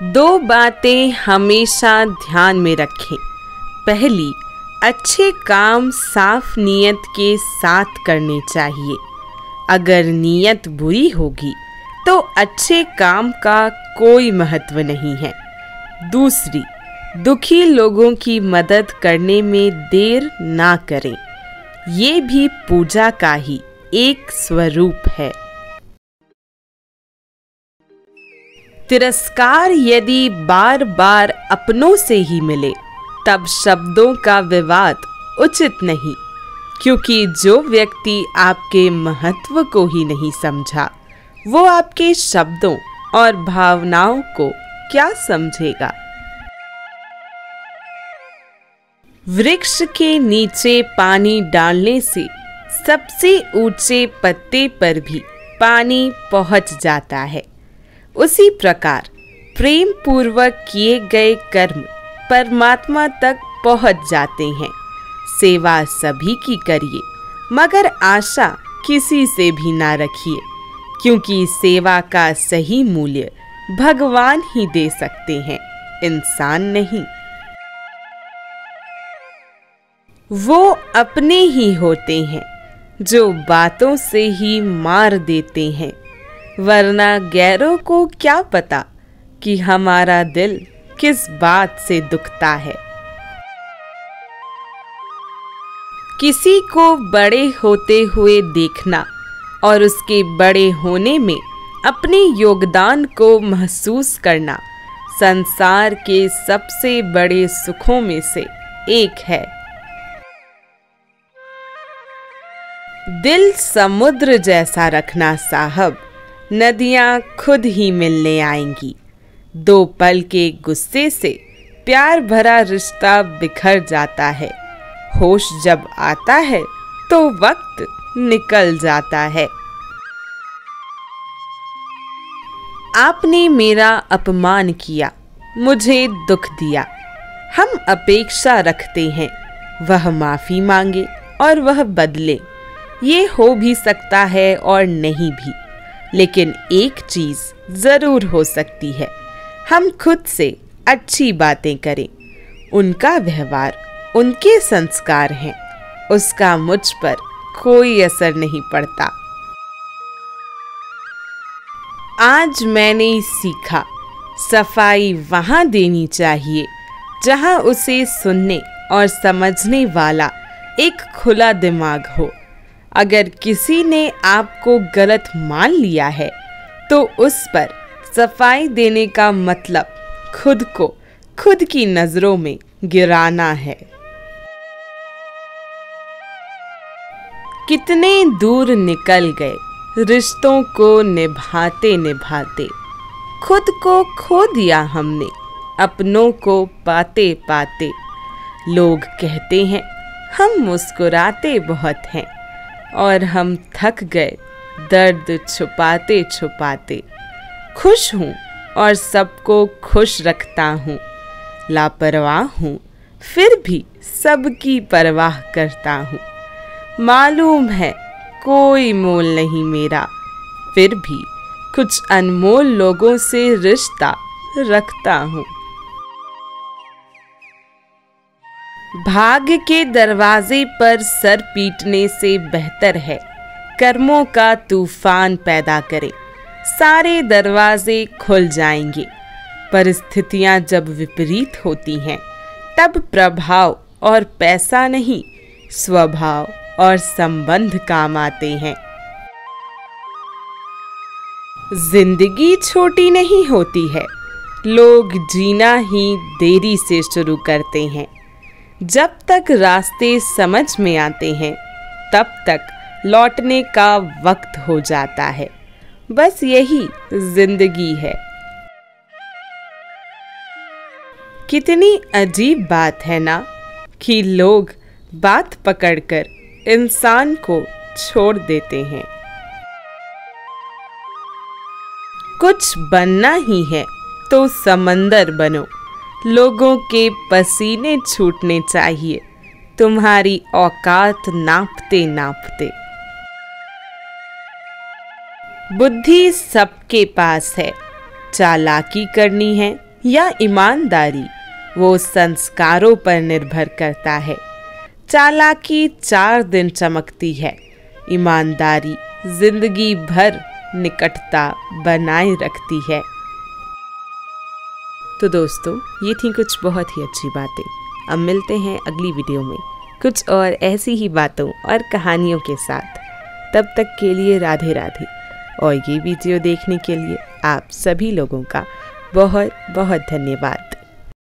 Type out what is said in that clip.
दो बातें हमेशा ध्यान में रखें। पहली, अच्छे काम साफ नीयत के साथ करने चाहिए। अगर नीयत बुरी होगी तो अच्छे काम का कोई महत्व नहीं है। दूसरी, दुखी लोगों की मदद करने में देर ना करें। ये भी पूजा का ही एक स्वरूप है। तिरस्कार यदि बार बार अपनों से ही मिले तब शब्दों का विवाद उचित नहीं, क्योंकि जो व्यक्ति आपके महत्व को ही नहीं समझा वो आपके शब्दों और भावनाओं को क्या समझेगा। वृक्ष के नीचे पानी डालने से सबसे ऊंचे पत्ते पर भी पानी पहुंच जाता है। उसी प्रकार प्रेम पूर्वक किए गए कर्म परमात्मा तक पहुंच जाते हैं। सेवा सभी की करिए, मगर आशा किसी से भी ना रखिए, क्योंकि सेवा का सही मूल्य भगवान ही दे सकते हैं, इंसान नहीं। वो अपने ही होते हैं जो बातों से ही मार देते हैं, वरना गैरों को क्या पता कि हमारा दिल किस बात से दुखता है। किसी को बड़े होते हुए देखना और उसके बड़े होने में अपने योगदान को महसूस करना संसार के सबसे बड़े सुखों में से एक है। दिल समुद्र जैसा रखना साहब, नदियां खुद ही मिलने आएंगी। दो पल के गुस्से से प्यार भरा रिश्ता बिखर जाता है। होश जब आता है तो वक्त निकल जाता है। आपने मेरा अपमान किया, मुझे दुख दिया। हम अपेक्षा रखते हैं वह माफी मांगे और वह बदले। ये हो भी सकता है और नहीं भी, लेकिन एक चीज जरूर हो सकती है, हम खुद से अच्छी बातें करें। उनका व्यवहार उनके संस्कार हैं, उसका मुझ पर कोई असर नहीं पड़ता। आज मैंने सीखा, सफाई वहां देनी चाहिए जहां उसे सुनने और समझने वाला एक खुला दिमाग हो। अगर किसी ने आपको गलत मान लिया है तो उस पर सफाई देने का मतलब खुद को खुद की नजरों में गिराना है। कितने दूर निकल गए रिश्तों को निभाते निभाते, खुद को खो दिया हमने अपनों को पाते पाते। लोग कहते हैं हम मुस्कुराते बहुत हैं, और हम थक गए दर्द छुपाते छुपाते। खुश हूँ और सबको खुश रखता हूँ, लापरवाह हूँ फिर भी सबकी परवाह करता हूँ। मालूम है कोई मोल नहीं मेरा, फिर भी कुछ अनमोल लोगों से रिश्ता रखता हूँ। भाग्य के दरवाजे पर सर पीटने से बेहतर है कर्मों का तूफान पैदा करें। सारे दरवाजे खुल जाएंगे। परिस्थितियां जब विपरीत होती हैं तब प्रभाव और पैसा नहीं, स्वभाव और संबंध काम आते हैं। जिंदगी छोटी नहीं होती है, लोग जीना ही देरी से शुरू करते हैं। जब तक रास्ते समझ में आते हैं तब तक लौटने का वक्त हो जाता है। बस यही जिंदगी है। कितनी अजीब बात है ना कि लोग बात पकड़कर इंसान को छोड़ देते हैं। कुछ बनना ही है तो समंदर बनो। लोगों के पसीने छूटने चाहिए तुम्हारी औकात नापते नापते। बुद्धि सबके पास है, चालाकी करनी है या ईमानदारी वो संस्कारों पर निर्भर करता है। चालाकी 4 दिन चमकती है, ईमानदारी जिंदगी भर निकटता बनाए रखती है। तो दोस्तों, ये थी कुछ बहुत ही अच्छी बातें। अब मिलते हैं अगली वीडियो में कुछ और ऐसी ही बातों और कहानियों के साथ। तब तक के लिए राधे राधे। और ये वीडियो देखने के लिए आप सभी लोगों का बहुत बहुत धन्यवाद।